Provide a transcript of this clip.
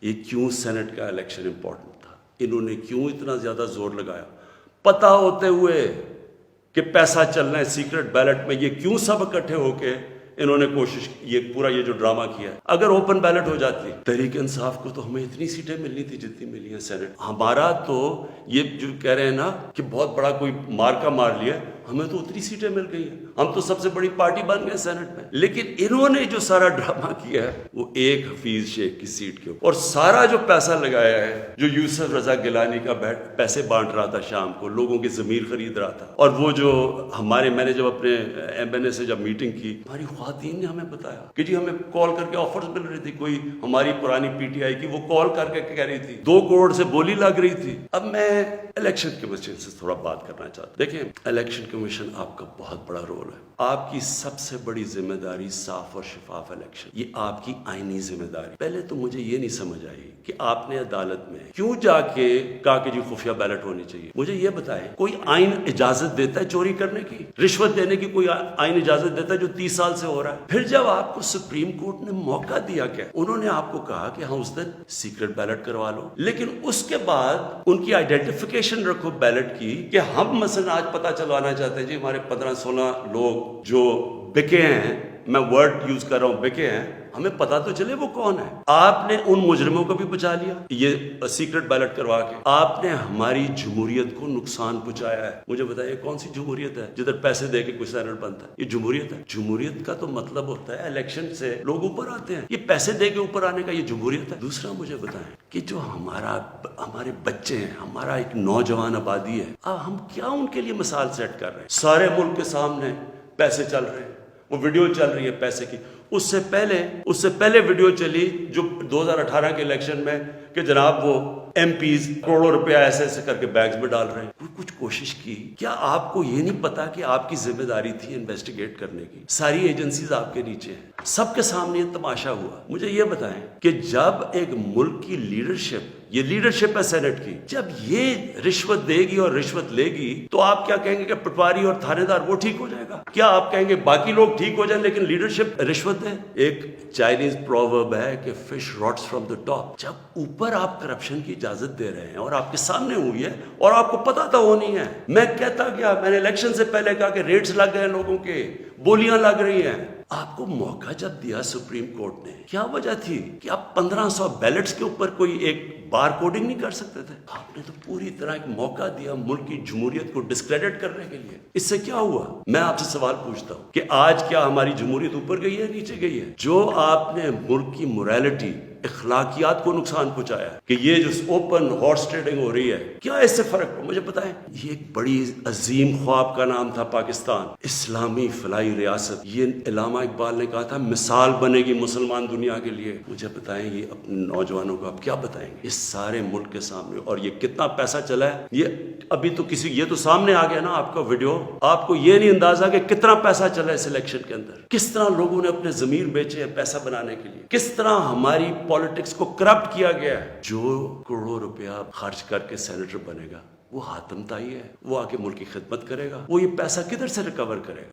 یہ کیوں سینٹ کا الیکشن امپورٹنٹ تھا؟ انہوں نے کیوں اتنا زیادہ زور لگایا پتہ ہوتے ہوئے کہ پیسہ چلنا ہے سیکرٹ بیلٹ میں؟ یہ کیوں سب اکٹھے ہو کے انہوں نے کوشش یہ پورا یہ جو ڈرامہ کیا ہے؟ اگر اوپن بیلٹ ہو جاتی تحریک انصاف کو تو ہمیں اتنی سیٹیں ملنی تھی جتنی ملی ہیں سینٹ. ہمارا تو یہ جو کہہ رہے ہیں نا کہ بہت بڑا کوئی مارکا مار لیا، ہمیں تو اتنی سیٹیں مل گئی ہیں، ہم تو سب سے بڑی پارٹی بن گئے سینٹ میں. لیکن انہوں نے جو سارا ڈرامہ کیا ہے وہ ایک حفیظ شیخ کی سیٹ کے اوپر، اور سارا جو پیسہ لگایا ہے جو یوسف رضا گیلانی کا پیسے بانٹ رہا تھا شام کو، لوگوں کی ضمیر خرید رہا تھا. اور وہ جو میں نے جب اپنے ایم این اے سے جب میٹنگ کی، ہماری خواتین نے ہمیں بتایا کہ جی ہمیں کال کر کے آفرز مل رہی تھی. کوئی ہماری پرانی پی ٹی آئی کی وہ کال کر کے کہہ رہی تھی 2 کروڑ سے بولی لگ رہی تھی. اب میں الیکشن کمیشن سے تھوڑا بات کرنا چاہتا ہوں. دیکھیں، الیکشن کمیشن آپ کا بہت بڑا رول ہے. آپ کی سب سے بڑی ذمہ داری صاف اور شفاف الیکشن، یہ آپ کی آئینی ذمہ داری. پہلے تو مجھے یہ نہیں سمجھ آئی کہ آپ نے عدالت میں کیوں جا کے کہا کہ جی خفیہ بیلٹ ہونی چاہیے. مجھے یہ بتائیں، کوئی آئین اجازت دیتا ہے چوری کرنے کی، رشوت دینے کی؟ کوئی آئین اجازت دیتا ہے جو 30 سال سے ہو رہا ہے؟ پھر جب آپ کو سپریم کورٹ نے موقع دیا، کیا انہوں نے آپ کو کہا کہ ہاں اس دن سیکرٹ بیلٹ کروا لو، لیکن اس کے بعد ان کی آئیڈینٹیفیکیشن رکھو بیلٹ کی کہ ہم مثلا آج پتہ چلوانا چاہتے ہیں جی ہمارے 15-16 لوگ جو بکے ہیں، میں ورڈ یوز کر رہا ہوں بکے ہیں، ہمیں پتا تو چلے وہ کون ہے. آپ نے ان مجرموں کو بھی بچا لیا یہ سیکرٹ بیلٹ کروا کے. آپ نے ہماری جمہوریت کو نقصان پہنچایا ہے. مجھے بتائیے کون سی جمہوریت ہے جدھر پیسے دے کے کوئی سینٹ بنتا ہے؟ یہ جمہوریت ہے؟ جمہوریت کا تو مطلب ہوتا ہے الیکشن سے لوگ اوپر آتے ہیں. یہ پیسے دے کے اوپر آنے کا یہ جمہوریت ہے؟ دوسرا مجھے بتائیں کہ جو ہمارے بچے ہیں، ہمارا ایک نوجوان آبادی ہے، ہم کیا ان کے لیے مثال سیٹ کر رہے ہیں؟ سارے ملک کے سامنے پیسے چل رہے ہیں، وہ ویڈیو چل رہی ہے پیسے کی. اس سے پہلے ویڈیو چلی جو 2018 کے الیکشن میں کہ جناب وہ ایم پیز کروڑوں روپیہ ایسے کر کے بیگز میں ڈال رہے ہیں. کوئی کچھ کوشش کی؟ کیا آپ کو یہ نہیں پتا کہ آپ کی ذمہ داری تھی انویسٹیگیٹ کرنے کی؟ ساری ایجنسیز آپ کے نیچے ہیں، سب کے سامنے یہ تماشا ہوا. مجھے یہ بتائیں کہ جب ایک ملک کی لیڈرشپ، یہ لیڈرشپ ہے سینٹ کی، جب یہ رشوت دے گی اور رشوت لے گی تو آپ کیا کہیں گے کہ پٹواری اور تھانے دار وہ ٹھیک ہو جائے گا؟ کیا آپ کہیں گے باقی لوگ ٹھیک ہو جائیں لیکن لیڈرشپ رشوت دے؟ ایک چائنیز پروورب ہے کہ fish roots from the top. جب اوپر آپ کرپشن کی اجازت دے رہے ہیں اور آپ کے سامنے ہوئی ہے اور آپ کو پتا تھا ہونی ہے. میں کہتا گیا، میں نے الیکشن سے پہلے کہا کہ ریٹس لگ گئے لوگوں کے، بولیاں لگ رہی ہیں. آپ کو موقع جب دیا سپریم کورٹ نے، کیا وجہ تھی کہ آپ 1500 بیلٹس کے اوپر کوئی ایک بار کوڈنگ نہیں کر سکتے تھے؟ آپ نے تو پوری طرح ایک موقع دیا ملک کی جمہوریت کو ڈسکریڈٹ کرنے کے لیے. اس سے کیا ہوا؟ میں آپ سے سوال پوچھتا ہوں کہ آج کیا ہماری جمہوریت اوپر گئی ہے نیچے گئی ہے؟ جو آپ نے ملک کی موریلٹی، اخلاقیات کو نقصان پہنچایا کہ یہ جو اوپن ہارس ٹریڈنگ ہو رہی ہے، کیا اس سے فرق پڑا؟ مجھے بتائیں. یہ ایک بڑی عظیم خواب کا نام تھا پاکستان، اسلامی فلاحی ریاست. یہ علامہ اقبال نے کہا تھا مثال بنے گی مسلمان دنیا کے لیے. مجھے بتائیں یہ اپنے نوجوانوں کو آپ کیا بتائیں گے اس سارے ملک کے سامنے؟ اور یہ کتنا پیسہ چلا ہے یہ ابھی تو یہ تو سامنے آ گیا نا آپ کا ویڈیو. آپ کو یہ نہیں اندازہ کہ کتنا پیسہ چلا ہے اس الیکشن کے اندر، کس طرح لوگوں نے اپنے ضمیر بیچے ہیں پیسہ بنانے کے لیے، کس طرح ہماری پالیٹکس کو کرپٹ کیا گیا ہے. جو کروڑوں روپیہ خرچ کر کے سینیٹر بنے گا وہ حاتم طائی ہے، وہ آ کے ملک کی خدمت کرے گا، وہ یہ پیسہ کدھر سے ریکور کرے گا؟